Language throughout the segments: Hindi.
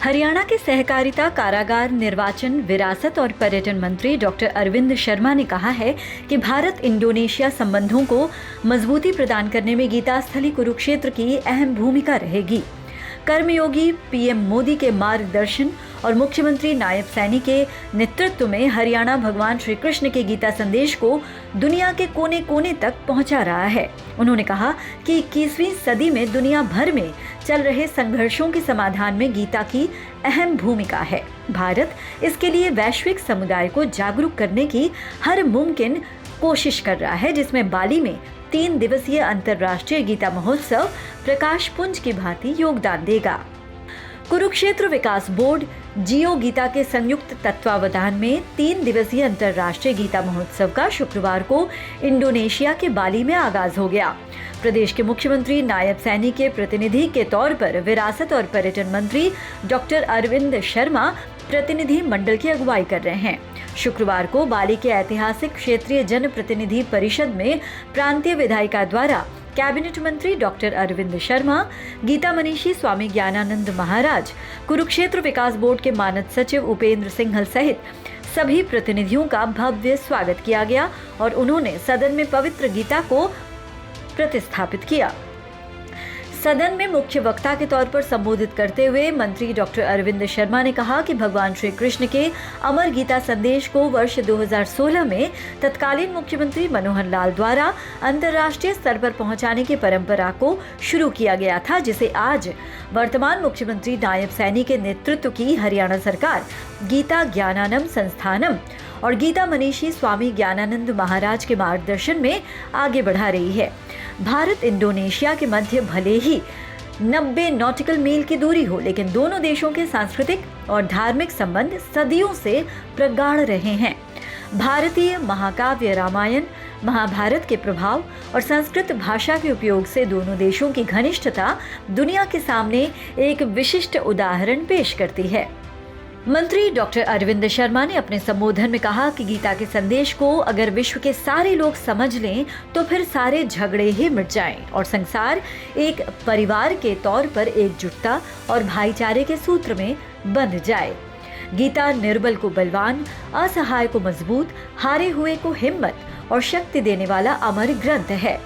हरियाणा के सहकारिता, कारागार, निर्वाचन, विरासत और पर्यटन मंत्री डॉक्टर अरविंद शर्मा ने कहा है कि भारत इंडोनेशिया संबंधों को मजबूती प्रदान करने में गीता स्थली कुरुक्षेत्र की अहम भूमिका रहेगी। कर्मयोगी पीएम मोदी के मार्गदर्शन और मुख्यमंत्री नायब सैनी के नेतृत्व में हरियाणा भगवान श्री कृष्ण के गीता संदेश को दुनिया के कोने कोने तक पहुंचा रहा है। उन्होंने कहा कि 21वीं सदी में दुनिया भर में चल रहे संघर्षों के समाधान में गीता की अहम भूमिका है। भारत इसके लिए वैश्विक समुदाय को जागरूक करने की हर मुमकिन कोशिश कर रहा है, जिसमें बाली में 3 दिवसीय अंतर्राष्ट्रीय गीता महोत्सव प्रकाश पुंज की भांति योगदान देगा। कुरुक्षेत्र विकास बोर्ड जियो गीता के संयुक्त तत्वावधान में 3 दिवसीय अंतर्राष्ट्रीय गीता महोत्सव का शुक्रवार को इंडोनेशिया के बाली में आगाज हो गया। प्रदेश के मुख्यमंत्री नायब सैनी के प्रतिनिधि के तौर पर विरासत और पर्यटन मंत्री डॉक्टर अरविंद शर्मा प्रतिनिधि मंडल की अगुवाई कर रहे हैं। शुक्रवार को बाली के ऐतिहासिक क्षेत्रीय जन प्रतिनिधि परिषद में प्रांतीय विधायिका द्वारा कैबिनेट मंत्री डॉक्टर अरविंद शर्मा, गीता मनीषी स्वामी ज्ञानानंद महाराज, कुरुक्षेत्र विकास बोर्ड के मानद सचिव उपेंद्र सिंघल सहित सभी प्रतिनिधियों का भव्य स्वागत किया गया और उन्होंने सदन में पवित्र गीता को प्रतिस्थापित किया। सदन में मुख्य वक्ता के तौर पर संबोधित करते हुए मंत्री डॉक्टर अरविंद शर्मा ने कहा कि भगवान श्री कृष्ण के अमर गीता संदेश को वर्ष 2016 में तत्कालीन मुख्यमंत्री मनोहर लाल द्वारा अंतर्राष्ट्रीय स्तर पर पहुंचाने की परंपरा को शुरू किया गया था, जिसे आज वर्तमान मुख्यमंत्री नायब सैनी के नेतृत्व की हरियाणा सरकार गीता ज्ञानानम संस्थानम और गीता मनीषी स्वामी ज्ञानानंद महाराज के मार्गदर्शन में आगे बढ़ा रही है। भारत इंडोनेशिया के मध्य भले ही 90 नॉटिकल मील की दूरी हो, लेकिन दोनों देशों के सांस्कृतिक और धार्मिक संबंध सदियों से प्रगाढ़ रहे हैं। भारतीय महाकाव्य रामायण, महाभारत के प्रभाव और संस्कृत भाषा के उपयोग से दोनों देशों की घनिष्ठता दुनिया के सामने एक विशिष्ट उदाहरण पेश करती है। मंत्री डॉक्टर अरविंद शर्मा ने अपने संबोधन में कहा कि गीता के संदेश को अगर विश्व के सारे लोग समझ लें तो फिर सारे झगड़े ही मिट जाएं और संसार एक परिवार के तौर पर एकजुटता और भाईचारे के सूत्र में बंध जाए। गीता निर्बल को बलवान, असहाय को मजबूत, हारे हुए को हिम्मत और शक्ति देने वाला अमर ग्रंथ है।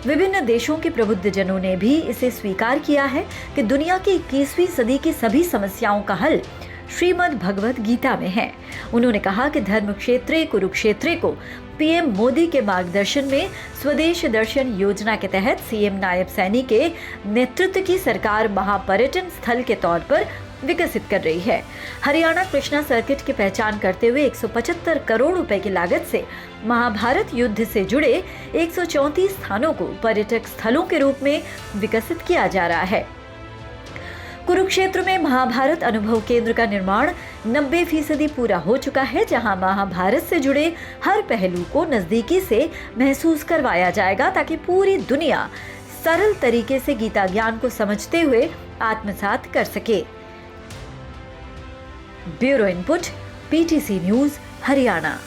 विभिन्न देशों के प्रबुद्ध जनों ने भी इसे स्वीकार किया है कि दुनिया की 21वीं सदी की सभी समस्याओं का हल श्रीमद् भगवत गीता में है। उन्होंने कहा कि धर्म क्षेत्रे कुरुक्षेत्रे को पीएम मोदी के मार्गदर्शन में स्वदेश दर्शन योजना के तहत सीएम नायब सैनी के नेतृत्व की सरकार महापर्यटन स्थल के तौर पर विकसित कर रही है। हरियाणा कृष्णा सर्किट की पहचान करते हुए 175 करोड़ रुपए की लागत से महाभारत युद्ध से जुड़े 134 स्थानों को पर्यटक स्थलों के रूप में विकसित किया जा रहा है। कुरुक्षेत्र में महाभारत अनुभव केंद्र का निर्माण 90% पूरा हो चुका है, जहां महाभारत से जुड़े हर पहलू को नजदीकी से महसूस करवाया जाएगा ताकि पूरी दुनिया सरल तरीके से गीता ज्ञान को समझते हुए आत्मसात कर सके। Bureau input, PTC news, Haryana.